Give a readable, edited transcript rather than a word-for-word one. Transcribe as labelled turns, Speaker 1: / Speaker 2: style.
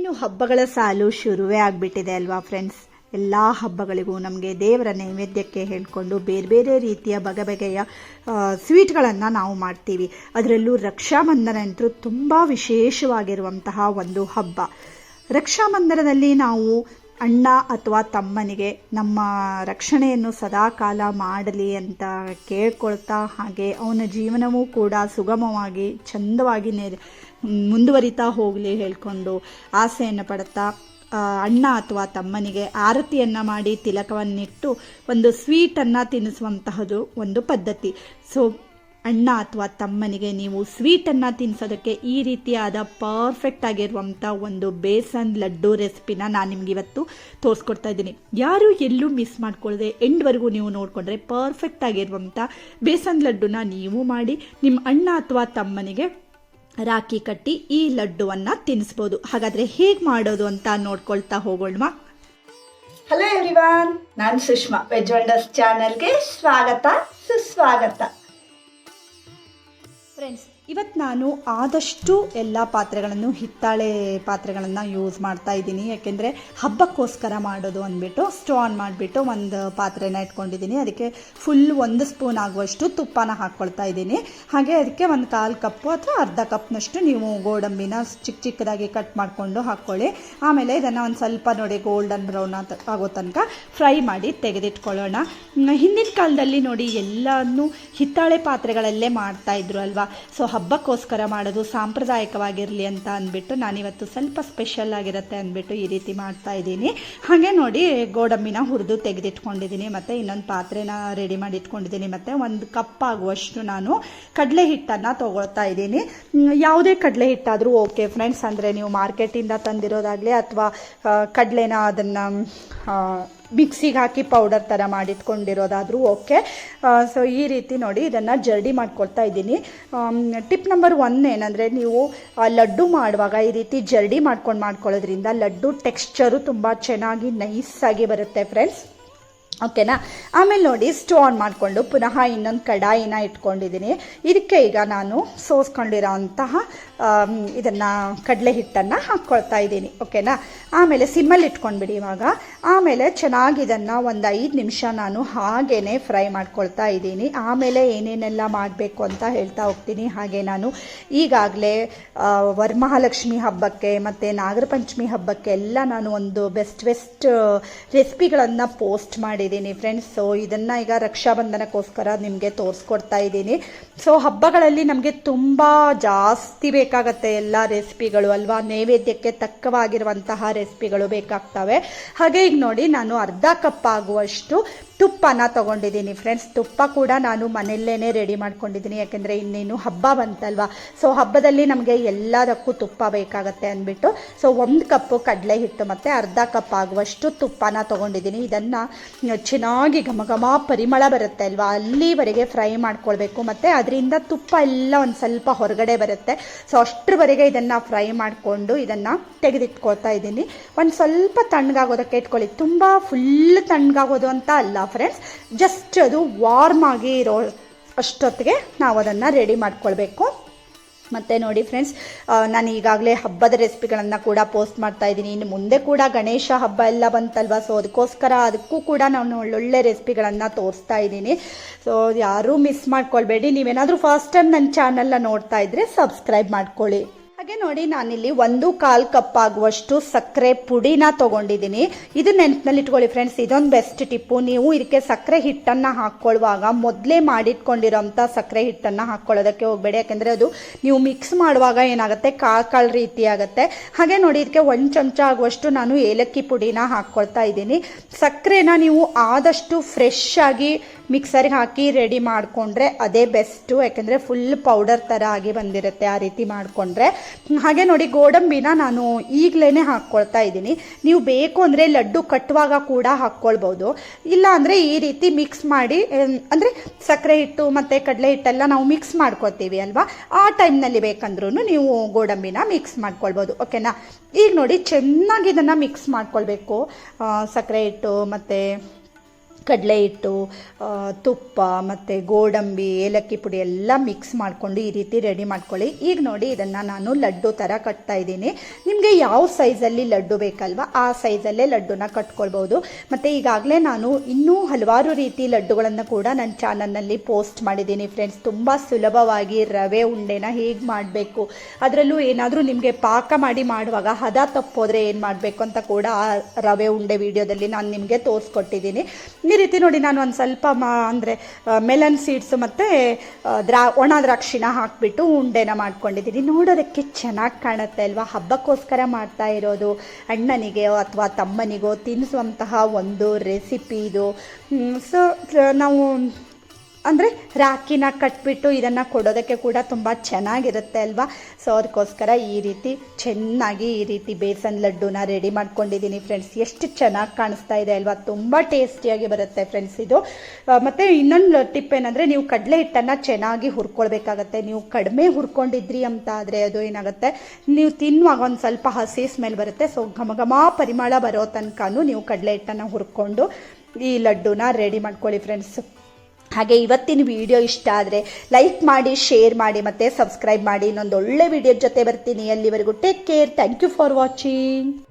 Speaker 1: ಇನ್ನು ಹಬ್ಬಗಳ ಸಾಲು ಶುರುವೇ ಆಗಿಬಿಟ್ಟಿದೆ ಅಲ್ವಾ ಫ್ರೆಂಡ್ಸ್. ಎಲ್ಲ ಹಬ್ಬಗಳಿಗೂ ನಮಗೆ ದೇವರ ನೈವೇದ್ಯಕ್ಕೆ ಹೇಳಿಕೊಂಡು ಬೇರೆ ಬೇರೆ ರೀತಿಯ ಬಗೆಬಗೆಯ ಸ್ವೀಟ್ಗಳನ್ನು ನಾವು ಮಾಡ್ತೀವಿ. ಅದರಲ್ಲೂ ರಕ್ಷಾಬಂಧನ ಅಂತೂ ತುಂಬ ವಿಶೇಷವಾಗಿರುವಂತಹ ಒಂದು ಹಬ್ಬ. ರಕ್ಷಾಬಂಧನದಲ್ಲಿ ನಾವು ಅಣ್ಣ ಅಥವಾ ತಮ್ಮನಿಗೆ ನಮ್ಮ ರಕ್ಷಣೆಯನ್ನು ಸದಾಕಾಲ ಮಾಡಲಿ ಅಂತ ಕೇಳ್ಕೊಳ್ತಾ, ಹಾಗೆ ಅವನ ಜೀವನವೂ ಕೂಡ ಸುಗಮವಾಗಿ ಚಂದವಾಗಿ ಮುಂದುವರಿತಾ ಹೋಗಲಿ ಹೇಳ್ಕೊಂಡು ಆಸೆಯನ್ನು ಪಡುತ್ತಾ ಅಣ್ಣ ಅಥವಾ ತಮ್ಮನಿಗೆ ಆರತಿಯನ್ನು ಮಾಡಿ ತಿಲಕವನ್ನಿಟ್ಟು ಒಂದು ಸ್ವೀಟನ್ನು ತಿನ್ನಿಸುವಂತಹದ್ದು ಒಂದು ಪದ್ಧತಿ. ಸೊ ಅಣ್ಣ ಅಥವಾ ತಮ್ಮನಿಗೆ ನೀವು ಸ್ವೀಟನ್ನು ತಿನ್ನಿಸೋದಕ್ಕೆ ಈ ರೀತಿಯಾದ ಪರ್ಫೆಕ್ಟ್ ಆಗಿರುವಂಥ ಒಂದು ಬೇಸನ್ ಲಡ್ಡು ರೆಸಿಪಿನ ನಾನು ನಿಮ್ಗೆ ಇವತ್ತು ತೋರಿಸ್ಕೊಡ್ತಾ ಇದ್ದೀನಿ. ಯಾರು ಎಲ್ಲೂ ಮಿಸ್ ಮಾಡ್ಕೊಳ್ಳದೆ ಎಂಡ್ವರೆಗೂ ನೀವು ನೋಡಿಕೊಂಡ್ರೆ ಪರ್ಫೆಕ್ಟ್ ಆಗಿರುವಂಥ ಬೇಸನ್ ಲಡ್ಡುನ ನೀವು ಮಾಡಿ ನಿಮ್ಮ ಅಣ್ಣ ಅಥವಾ ತಮ್ಮನಿಗೆ ರಾಖಿ ಕಟ್ಟಿ ಈ ಲಡ್ಡುವನ್ನು ತಿನ್ನಿಸ್ಬೋದು. ಹಾಗಾದರೆ ಹೇಗೆ ಮಾಡೋದು ಅಂತ ನೋಡ್ಕೊಳ್ತಾ ಹೋಗೋಣ. ಹಲೋ ಎವ್ರಿವಾನ್, ನಾನು ಸುಷ್ಮಾ. ವೆಜ್ ವಂಡರ್ಸ್ ಚಾನಲ್ಗೆ ಸ್ವಾಗತ, ಸುಸ್ವಾಗತ. ಫ್ರೆಂಡ್ಸ್, ಇವತ್ತು ನಾನು ಆದಷ್ಟು ಎಲ್ಲ ಪಾತ್ರೆಗಳನ್ನು ಹಿತ್ತಾಳೆ ಪಾತ್ರೆಗಳನ್ನು ಯೂಸ್ ಮಾಡ್ತಾ ಇದ್ದೀನಿ. ಯಾಕೆಂದರೆ ಹಬ್ಬಕ್ಕೋಸ್ಕರ ಮಾಡೋದು ಅಂದ್ಬಿಟ್ಟು ಸ್ಟವ್ ಆನ್ ಮಾಡಿಬಿಟ್ಟು ಒಂದು ಪಾತ್ರೆನ ಇಟ್ಕೊಂಡಿದ್ದೀನಿ. ಅದಕ್ಕೆ ಫುಲ್ 1 ಸ್ಪೂನ್ ಆಗುವಷ್ಟು ತುಪ್ಪನ ಹಾಕ್ಕೊಳ್ತಾ ಇದ್ದೀನಿ. ಹಾಗೆ ಅದಕ್ಕೆ 1/4 ಕಪ್ಪು ಅಥವಾ ಅರ್ಧ ಕಪ್ನಷ್ಟು ನೀವು ಗೋಡಂಬಿನ ಚಿಕ್ಕ ಚಿಕ್ಕದಾಗಿ ಕಟ್ ಮಾಡಿಕೊಂಡು ಹಾಕ್ಕೊಳ್ಳಿ. ಆಮೇಲೆ ಇದನ್ನು ಒಂದು ಸ್ವಲ್ಪ ನೋಡಿ ಗೋಲ್ಡನ್ ಬ್ರೌನ್ ಆಗೋ ತನಕ ಫ್ರೈ ಮಾಡಿ ತೆಗೆದಿಟ್ಕೊಳ್ಳೋಣ. ಹಿಂದಿನ ಕಾಲದಲ್ಲಿ ನೋಡಿ ಎಲ್ಲನೂ ಹಿತ್ತಾಳೆ ಪಾತ್ರೆಗಳಲ್ಲೇ ಮಾಡ್ತಾಯಿದ್ರು ಅಲ್ವಾ. ಸೊ ಹಬ್ಬಕ್ಕೋಸ್ಕರ ಮಾಡೋದು ಸಾಂಪ್ರದಾಯಿಕವಾಗಿರಲಿ ಅಂತ ಅಂದ್ಬಿಟ್ಟು ನಾನಿವತ್ತು ಸ್ವಲ್ಪ ಸ್ಪೆಷಲ್ ಆಗಿರುತ್ತೆ ಅಂದ್ಬಿಟ್ಟು ಈ ರೀತಿ ಮಾಡ್ತಾ ಇದ್ದೀನಿ. ಹಾಗೆ ನೋಡಿ ಗೋಡಂಬಿನ ಹುರಿದು ತೆಗೆದಿಟ್ಕೊಂಡಿದ್ದೀನಿ, ಮತ್ತು ಇನ್ನೊಂದು ಪಾತ್ರೆನ ರೆಡಿ ಮಾಡಿ ಇಟ್ಕೊಂಡಿದ್ದೀನಿ, ಮತ್ತು 1 ಕಪ್ ಆಗುವಷ್ಟು ನಾನು ಕಡಲೆ ಹಿಟ್ಟನ್ನು ತೊಗೊಳ್ತಾ ಇದ್ದೀನಿ. ಯಾವುದೇ ಕಡಲೆ ಹಿಟ್ಟಾದರೂ ಓಕೆ ಫ್ರೆಂಡ್ಸ್. ಅಂದರೆ ನೀವು ಮಾರ್ಕೆಟಿಂದ ತಂದಿರೋದಾಗಲಿ ಅಥವಾ ಕಡಲೆನ ಅದನ್ನು ಮಿಕ್ಸಿಗೆ ಹಾಕಿ ಪೌಡರ್ ಥರ ಮಾಡಿಟ್ಕೊಂಡಿರೋದಾದರೂ ಓಕೆ. ಸೊ ಈ ರೀತಿ ನೋಡಿ ಇದನ್ನು ಜರ್ಡಿ ಮಾಡ್ಕೊಳ್ತಾ ಇದ್ದೀನಿ. ಟಿಪ್ ನಂಬರ್ 1 ಏನಂದರೆ, ನೀವು ಲಡ್ಡು ಮಾಡುವಾಗ ಈ ರೀತಿ ಜರ್ಡಿ ಮಾಡ್ಕೊಳ್ಳೋದ್ರಿಂದ ಲಡ್ಡು ಟೆಕ್ಸ್ಚರು ತುಂಬ ಚೆನ್ನಾಗಿ ನೈಸಾಗಿ ಬರುತ್ತೆ ಫ್ರೆಂಡ್ಸ್. ಓಕೆನಾ. ಆಮೇಲೆ ನೋಡಿ ಸ್ಟವ್ ಆನ್ ಮಾಡಿಕೊಂಡು ಪುನಃ ಇನ್ನೊಂದು ಕಡಾಯಿನ ಇಟ್ಕೊಂಡಿದ್ದೀನಿ. ಇದಕ್ಕೆ ಈಗ ನಾನು ಸೋಸ್ಕೊಂಡಿರೋ ಅಂತಹ ಇದನ್ನು ಕಡಲೆ ಹಿಟ್ಟನ್ನು ಹಾಕ್ಕೊಳ್ತಾ ಇದ್ದೀನಿ. ಓಕೆನಾ. ಆಮೇಲೆ ಸಿಮ್ಮಲ್ಲಿ ಇಟ್ಕೊಂಡ್ಬಿಡಿ ಇವಾಗ. ಆಮೇಲೆ ಚೆನ್ನಾಗಿ ಇದನ್ನು ಒಂದು 5 ನಿಮಿಷ ನಾನು ಹಾಗೇ ಫ್ರೈ ಮಾಡ್ಕೊಳ್ತಾ ಇದ್ದೀನಿ. ಆಮೇಲೆ ಏನೇನೆಲ್ಲ ಮಾಡಬೇಕು ಅಂತ ಹೇಳ್ತಾ ಹೋಗ್ತೀನಿ. ಹಾಗೆ ನಾನು ಈಗಾಗಲೇ ವರಮಹಾಲಕ್ಷ್ಮಿ ಹಬ್ಬಕ್ಕೆ ಮತ್ತು ನಾಗರ ಪಂಚಮಿ ಹಬ್ಬಕ್ಕೆ ಎಲ್ಲ ನಾನು ಒಂದು ಬೆಸ್ಟ್ ರೆಸಿಪಿಗಳನ್ನು ಪೋಸ್ಟ್ ಮಾಡಿದ್ದೀನಿ ಫ್ರೆಂಡ್ಸ್. ಸೊ ಇದನ್ನು ಈಗ ರಕ್ಷಾಬಂಧನಕ್ಕೋಸ್ಕರ ನಿಮಗೆ ತೋರಿಸ್ಕೊಡ್ತಾ ಇದ್ದೀನಿ. ಸೊ ಹಬ್ಬಗಳಲ್ಲಿ ನಮಗೆ ತುಂಬ ಜಾಸ್ತಿ ಬೇಕಾಗತ್ತೆ ಎಲ್ಲ ರೆಸಿಪಿಗಳು ಅಲ್ವಾ. ನೈವೇದ್ಯಕ್ಕೆ ತಕ್ಕವಾಗಿರುವಂತಹ ರೆಸಿಪಿಗಳು ಬೇಕಾಗ್ತವೆ. ಹಾಗೆ ಈಗ ನೋಡಿ ನಾನು ಅರ್ಧ ಕಪ್ ಆಗುವಷ್ಟು ತುಪ್ಪನ ತೊಗೊಂಡಿದ್ದೀನಿ ಫ್ರೆಂಡ್ಸ್. ತುಪ್ಪ ಕೂಡ ನಾನು ಮನೆಯಲ್ಲೇ ರೆಡಿ ಮಾಡ್ಕೊಂಡಿದ್ದೀನಿ. ಯಾಕೆಂದರೆ ಇನ್ನೇನು ಹಬ್ಬ ಬಂತಲ್ವಾ. ಸೊ ಹಬ್ಬದಲ್ಲಿ ನಮಗೆ ಎಲ್ಲದಕ್ಕೂ ತುಪ್ಪ ಬೇಕಾಗತ್ತೆ ಅಂದ್ಬಿಟ್ಟು. ಸೊ 1 ಕಪ್ಪು ಕಡಲೆ ಹಿಟ್ಟು ಮತ್ತು ಅರ್ಧ ಕಪ್ ಆಗುವಷ್ಟು ತುಪ್ಪನ ತೊಗೊಂಡಿದ್ದೀನಿ. ಇದನ್ನು ಚೆನ್ನಾಗಿ ಘಮ ಪರಿಮಳ ಬರುತ್ತೆ ಅಲ್ವಾ, ಅಲ್ಲಿವರೆಗೆ ಫ್ರೈ ಮಾಡ್ಕೊಳ್ಬೇಕು. ಮತ್ತು ಅದರಿಂದ ತುಪ್ಪ ಎಲ್ಲ ಒಂದು ಸ್ವಲ್ಪ ಹೊರಗಡೆ ಬರುತ್ತೆ. ಸೊ ಅಷ್ಟರವರೆಗೆ ಇದನ್ನು ಫ್ರೈ ಮಾಡಿಕೊಂಡು ಇದನ್ನು ತೆಗೆದಿಟ್ಕೊಳ್ತಾ ಇದ್ದೀನಿ. ಒಂದು ಸ್ವಲ್ಪ ತಣ್ಣಗಾಗೋದಕ್ಕೆ ಇಟ್ಕೊಳ್ಳಿ. ತುಂಬ ಫುಲ್ ತಣ್ಣಗಾಗೋದು ಅಂತ ಅಲ್ಲ ಫ್ರೆಂಡ್ಸ್, ಜಸ್ಟ್ ಅದು ವಾರ್ಮ್ ಆಗಿ ಇರೋ ಅಷ್ಟೊತ್ತಿಗೆ ನಾವು ಅದನ್ನು ರೆಡಿ ಮಾಡ್ಕೊಳ್ಬೇಕು. ಮತ್ತು ನೋಡಿ ಫ್ರೆಂಡ್ಸ್, ನಾನು ಈಗಾಗಲೇ ಹಬ್ಬದ ರೆಸಿಪಿಗಳನ್ನು ಕೂಡ ಪೋಸ್ಟ್ ಮಾಡ್ತಾ ಇದ್ದೀನಿ. ಇನ್ನು ಮುಂದೆ ಕೂಡ ಗಣೇಶ ಹಬ್ಬ ಎಲ್ಲ ಬಂತಲ್ವ. ಸೊ ಅದಕ್ಕೂ ಕೂಡ ನಾನು ಒಳ್ಳೊಳ್ಳೆ ರೆಸಿಪಿಗಳನ್ನು ತೋರಿಸ್ತಾ ಇದ್ದೀನಿ. ಸೊ ಯಾರೂ ಮಿಸ್ ಮಾಡ್ಕೊಳ್ಬೇಡಿ. ನೀವೇನಾದರೂ ಫಸ್ಟ್ ಟೈಮ್ ನನ್ನ ಚಾನಲ್ನ ನೋಡ್ತಾ ಇದ್ದರೆ ಸಬ್ಸ್ಕ್ರೈಬ್ ಮಾಡ್ಕೊಳ್ಳಿ. ಹಾಗೆ ನೋಡಿ ನಾನಿಲ್ಲಿ 1/4 ಕಪ್ ಆಗುವಷ್ಟು ಸಕ್ಕರೆ ಪುಡಿನ ತೊಗೊಂಡಿದ್ದೀನಿ. ಇದು ನೆನಪಿನಲ್ಲಿ ಇಟ್ಕೊಳ್ಳಿ ಫ್ರೆಂಡ್ಸ್, ಇದೊಂದು ಬೆಸ್ಟ್ ಟಿಪ್ಪು. ನೀವು ಇದಕ್ಕೆ ಸಕ್ಕರೆ ಹಿಟ್ಟನ್ನು ಹಾಕ್ಕೊಳ್ಳುವಾಗ ಮೊದಲೇ ಮಾಡಿಟ್ಕೊಂಡಿರೋಂಥ ಸಕ್ಕರೆ ಹಿಟ್ಟನ್ನು ಹಾಕ್ಕೊಳ್ಳೋದಕ್ಕೆ ಹೋಗಬೇಡಿ. ಯಾಕೆಂದರೆ ಅದು ನೀವು ಮಿಕ್ಸ್ ಮಾಡುವಾಗ ಏನಾಗುತ್ತೆ, ಕಾಳು ರೀತಿ ಆಗುತ್ತೆ. ಹಾಗೆ ನೋಡಿ ಇದಕ್ಕೆ 1 ಚಮಚ ಆಗುವಷ್ಟು ನಾನು ಏಲಕ್ಕಿ ಪುಡಿನ ಹಾಕ್ಕೊಳ್ತಾ ಇದ್ದೀನಿ. ಸಕ್ಕರೆನ ನೀವು ಆದಷ್ಟು ಫ್ರೆಶ್ ಆಗಿ ಮಿಕ್ಸರ್ಗೆ ಹಾಕಿ ರೆಡಿ ಮಾಡಿಕೊಂಡ್ರೆ ಅದೇ ಬೆಸ್ಟು. ಯಾಕೆಂದರೆ ಫುಲ್ ಪೌಡರ್ ಥರ ಆಗಿ ಬಂದಿರುತ್ತೆ ಆ ರೀತಿ ಮಾಡಿಕೊಂಡ್ರೆ. ಹಾಗೆ ನೋಡಿ ಗೋಡಂಬಿನ ನಾನು ಈಗಲೇ ಹಾಕ್ಕೊಳ್ತಾ ಇದ್ದೀನಿ. ನೀವು ಬೇಕು ಅಂದರೆ ಲಡ್ಡು ಕಟ್ಟುವಾಗ ಕೂಡ ಹಾಕ್ಕೊಳ್ಬೋದು. ಇಲ್ಲ ಅಂದರೆ ಈ ರೀತಿ ಮಿಕ್ಸ್ ಮಾಡಿ, ಅಂದರೆ ಸಕ್ಕರೆ ಹಿಟ್ಟು ಮತ್ತು ಕಡಲೆ ಹಿಟ್ಟೆಲ್ಲ ನಾವು ಮಿಕ್ಸ್ ಮಾಡ್ಕೊತೀವಿ ಅಲ್ವಾ, ಆ ಟೈಮ್ನಲ್ಲಿ ಬೇಕಂದ್ರೂ ನೀವು ಗೋಡಂಬಿನ ಮಿಕ್ಸ್ ಮಾಡ್ಕೊಳ್ಬೋದು. ಓಕೆನಾ. ಈಗ ನೋಡಿ ಚೆನ್ನಾಗಿ ಇದನ್ನು ಮಿಕ್ಸ್ ಮಾಡ್ಕೊಳ್ಬೇಕು. ಸಕ್ಕರೆ ಹಿಟ್ಟು ಮತ್ತು ಕಡಲೆ ಹಿಟ್ಟು, ತುಪ್ಪ ಮತ್ತು ಗೋಡಂಬಿ, ಏಲಕ್ಕಿ ಪುಡಿ ಎಲ್ಲ ಮಿಕ್ಸ್ ಮಾಡಿಕೊಂಡು ಈ ರೀತಿ ರೆಡಿ ಮಾಡ್ಕೊಳ್ಳಿ. ಈಗ ನೋಡಿ ಇದನ್ನು ನಾನು ಲಡ್ಡು ಥರ ಕಟ್ತಾ ಇದ್ದೀನಿ. ನಿಮಗೆ ಯಾವ ಸೈಜಲ್ಲಿ ಲಡ್ಡು ಬೇಕಲ್ವ ಆ ಸೈಜಲ್ಲೇ ಲಡ್ಡುನ ಕಟ್ಕೊಳ್ಬೋದು. ಮತ್ತು ಈಗಾಗಲೇ ನಾನು ಇನ್ನೂ ಹಲವಾರು ರೀತಿ ಲಡ್ಡುಗಳನ್ನು ಕೂಡ ನನ್ನ ಚಾನಲ್ನಲ್ಲಿ ಪೋಸ್ಟ್ ಮಾಡಿದ್ದೀನಿ ಫ್ರೆಂಡ್ಸ್. ತುಂಬ ಸುಲಭವಾಗಿ ರವೆ ಉಂಡೆನ ಹೇಗೆ ಮಾಡಬೇಕು, ಅದರಲ್ಲೂ ಏನಾದರೂ ನಿಮಗೆ ಪಾಕ ಮಾಡಿ ಮಾಡುವಾಗ ಹದ ತಪ್ಪೋದ್ರೆ ಏನು ಮಾಡಬೇಕು ಅಂತ ಕೂಡ ಆ ರವೆ ಉಂಡೆ ವಿಡಿಯೋದಲ್ಲಿ ನಾನು ನಿಮಗೆ ತೋರಿಸ್ಕೊಟ್ಟಿದ್ದೀನಿ. ಈ ರೀತಿ ನೋಡಿ ನಾನು ಒಂದು ಸ್ವಲ್ಪ ಅಂದರೆ ಮೆಲನ್ ಸೀಡ್ಸ್ ಮತ್ತು ಒಣ ದ್ರಾಕ್ಷಿನ ಹಾಕಿಬಿಟ್ಟು ಉಂಡೆನ ಮಾಡ್ಕೊಂಡಿದ್ದೀನಿ. ನೋಡೋದಕ್ಕೆ ಚೆನ್ನಾಗಿ ಕಾಣುತ್ತೆ ಅಲ್ವಾ? ಹಬ್ಬಕ್ಕೋಸ್ಕರ ಮಾಡ್ತಾ ಇರೋದು, ಅಣ್ಣನಿಗೆ ಅಥವಾ ತಮ್ಮನಿಗೋ ತಿನ್ನಿಸುವಂತಹ ಒಂದು ರೆಸಿಪಿ ಇದು. ಸೊ ನಾವು ಅಂದರೆ ರಾಖಿನ ಕಟ್ಬಿಟ್ಟು ಇದನ್ನು ಕೊಡೋದಕ್ಕೆ ಕೂಡ ತುಂಬ ಚೆನ್ನಾಗಿರುತ್ತೆ ಅಲ್ವಾ? ಸೊ ಅದಕ್ಕೋಸ್ಕರ ಈ ರೀತಿ ಚೆನ್ನಾಗಿ ಈ ರೀತಿ ಬೇಸನ್ ಲಡ್ಡುನ ರೆಡಿ ಮಾಡ್ಕೊಂಡಿದ್ದೀನಿ ಫ್ರೆಂಡ್ಸ್. ಎಷ್ಟು ಚೆನ್ನಾಗಿ ಕಾಣಿಸ್ತಾ ಇದೆ ಅಲ್ವಾ? ತುಂಬ ಟೇಸ್ಟಿಯಾಗಿ ಬರುತ್ತೆ ಫ್ರೆಂಡ್ಸ್ ಇದು. ಮತ್ತು ಇನ್ನೊಂದು ಟಿಪ್ ಏನಂದರೆ, ನೀವು ಕಡಲೆ ಹಿಟ್ಟನ್ನು ಚೆನ್ನಾಗಿ ಹುರ್ಕೊಳ್ಬೇಕಾಗತ್ತೆ. ನೀವು ಕಡಿಮೆ ಹುರ್ಕೊಂಡಿದ್ರಿ ಅಂತ ಆದರೆ ಅದು ಏನಾಗುತ್ತೆ, ನೀವು ತಿನ್ನುವಾಗ ಒಂದು ಸ್ವಲ್ಪ ಹಸಿ ಸ್ಮೆಲ್ ಬರುತ್ತೆ. ಸೊ ಘಮ ಪರಿಮಳ ಬರೋ ತನಕನೂ ನೀವು ಕಡಲೆ ಹಿಟ್ಟನ್ನು ಹುರ್ಕೊಂಡು ಈ ಲಡ್ಡುನ ರೆಡಿ ಮಾಡ್ಕೊಳ್ಳಿ ಫ್ರೆಂಡ್ಸ್. ಹಾಗೆ ಇವತ್ತಿನ ವಿಡಿಯೋ ಇಷ್ಟ ಆದರೆ ಲೈಕ್ ಮಾಡಿ, ಶೇರ್ ಮಾಡಿ ಮತ್ತು ಸಬ್ಸ್ಕ್ರೈಬ್ ಮಾಡಿ. ಇನ್ನೊಂದು ಒಳ್ಳೆ ವಿಡಿಯೋ ಜೊತೆ ಬರ್ತೀನಿ. ಅಲ್ಲಿವರೆಗೂ take care. Thank you for watching.